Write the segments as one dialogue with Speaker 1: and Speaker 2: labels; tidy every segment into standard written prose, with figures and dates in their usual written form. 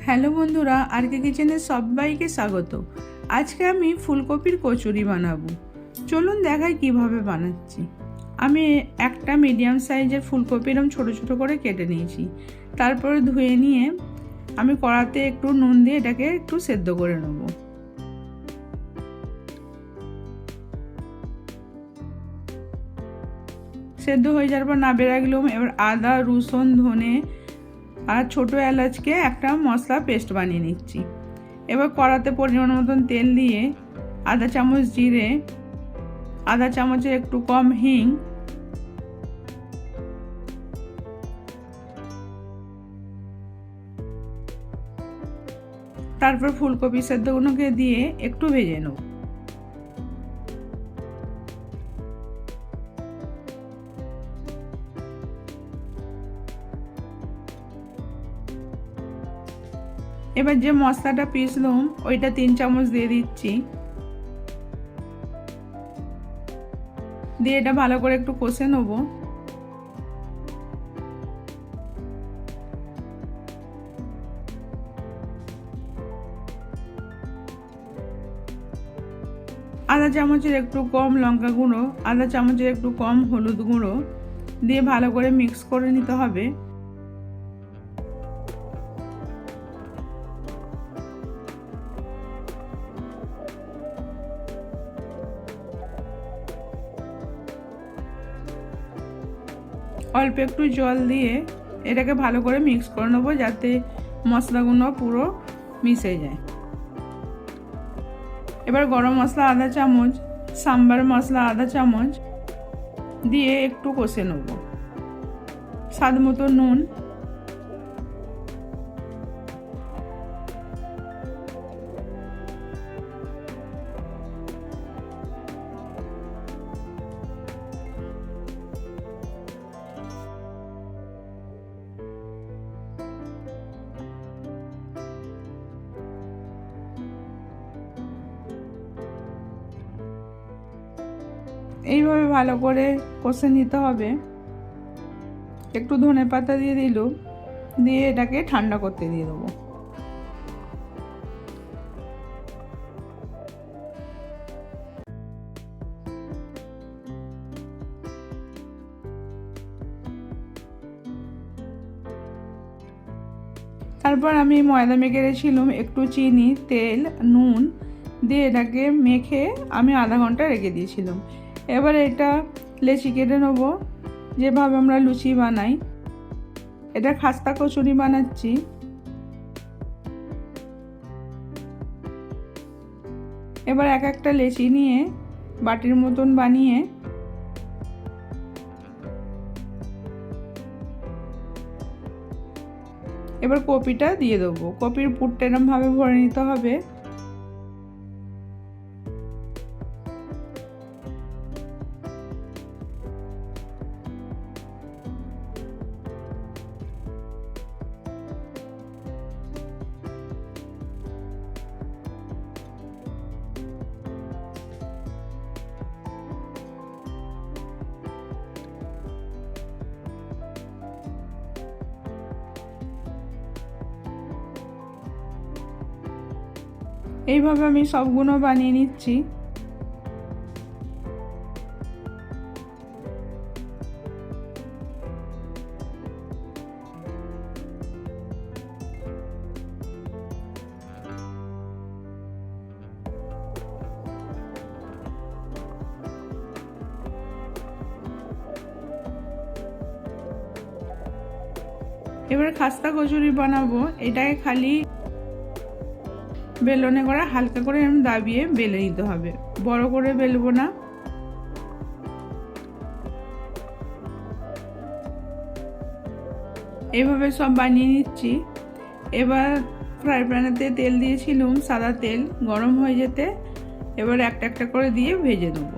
Speaker 1: Hello বন্ধুরা, আরকে কিচেনে সবাইকে স্বাগত। আজকে আমি ফুলকপির কচুরি বানাবো। চলুন দেখাই কিভাবে বানাচ্ছি। আমি একটা মিডিয়াম সাইজের ফুলকপি এরকম ছোটো ছোটো করে কেটে নিয়েছি। তারপরে ধুয়ে নিয়ে আমি কড়াতে একটু নুন দিয়ে এটাকে একটু সেদ্ধ করে নেব। সেদ্ধ হয়ে যাওয়ার পর নামিয়ে রাখলাম। এবার আদা, রসুন, ধনে আর ছোটো এলাচকে একটা মশলা পেস্ট বানিয়ে নিচ্ছি। এবার কড়াতে পরিমাণ মতন তেল দিয়ে আধা চামচ জিরে, আধা চামচের একটু কম হিং, তারপর ফুলকপি সেদ্ধগুলোকে দিয়ে একটু ভেজে নেব। এবার যে মশলাটা পিসলাম ওইটা 3 চামচ দিয়ে দিচ্ছি। দিয়ে এটা ভালো করে একটু কষে নেব। আধা চামচের একটু কম লঙ্কা গুঁড়ো, আধা চামচের একটু কম হলুদ গুঁড়ো দিয়ে ভালো করে মিক্স করে নিতে হবে। অল্প একটু জল দিয়ে এটাকে ভালো করে মিক্স করে নেবো, যাতে মশলাগুলো পুরো মিশে যায়। এবার গরম মশলা আধা চামচ, সাম্বার মশলা আধা চামচ দিয়ে একটু কষে নেব। স্বাদ মতো নুন, এইভাবে ভালো করে কষে নিতে হবে। একটু ধনে পাতা দিয়ে দিলাম, দিয়ে এটাকে ঠান্ডা করতে দিয়ে দেবো। তারপর আমি ময়দা মেখে রেখেছিলাম, একটু চিনি, তেল, নুন দিয়ে এটাকে মেখে আমি আধা ঘন্টা রেখে দিয়েছিলাম। এবার এটা লেচি কেটে নেব, যেভাবে আমরা লুচি বানাই। এটা খাস্তা কচুরি বানাচ্ছি। এবার এক একটা লেচি নিয়ে বাটির মতন বানিয়ে এবার কপিটা দিয়ে দেবো। কপির পুরটা এরমভাবে ভরে নিতে হবে। এইভাবে আমি সবগুলো বানিয়ে নিচ্ছি। এবার খাস্তা কচুরি বানাবো। এটাকে খালি বেলনে করে হালকা করে দাবিয়ে বেলে নিতে হবে, বড় করে বেলবো না। এইভাবে সব বানিয়ে নিচ্ছি। এবার ফ্রাই প্যানেতে তেল দিয়েছিলাম, সাদা তেল গরম হয়ে যেতে এবার একটা একটা করে দিয়ে ভেজে দেবো।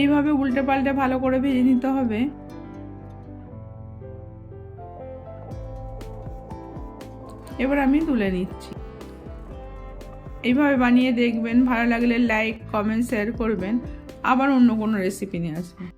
Speaker 1: এইভাবে উল্টে পাল্টে ভালো করে ভেজে নিতে হবে। এবার আমি তুলে নিচ্ছি। এইভাবে বানিয়ে দেখবেন, ভালো লাগলে লাইক, কমেন্ট, শেয়ার করবেন। আবার অন্য কোনো রেসিপি নিয়ে আসবেন।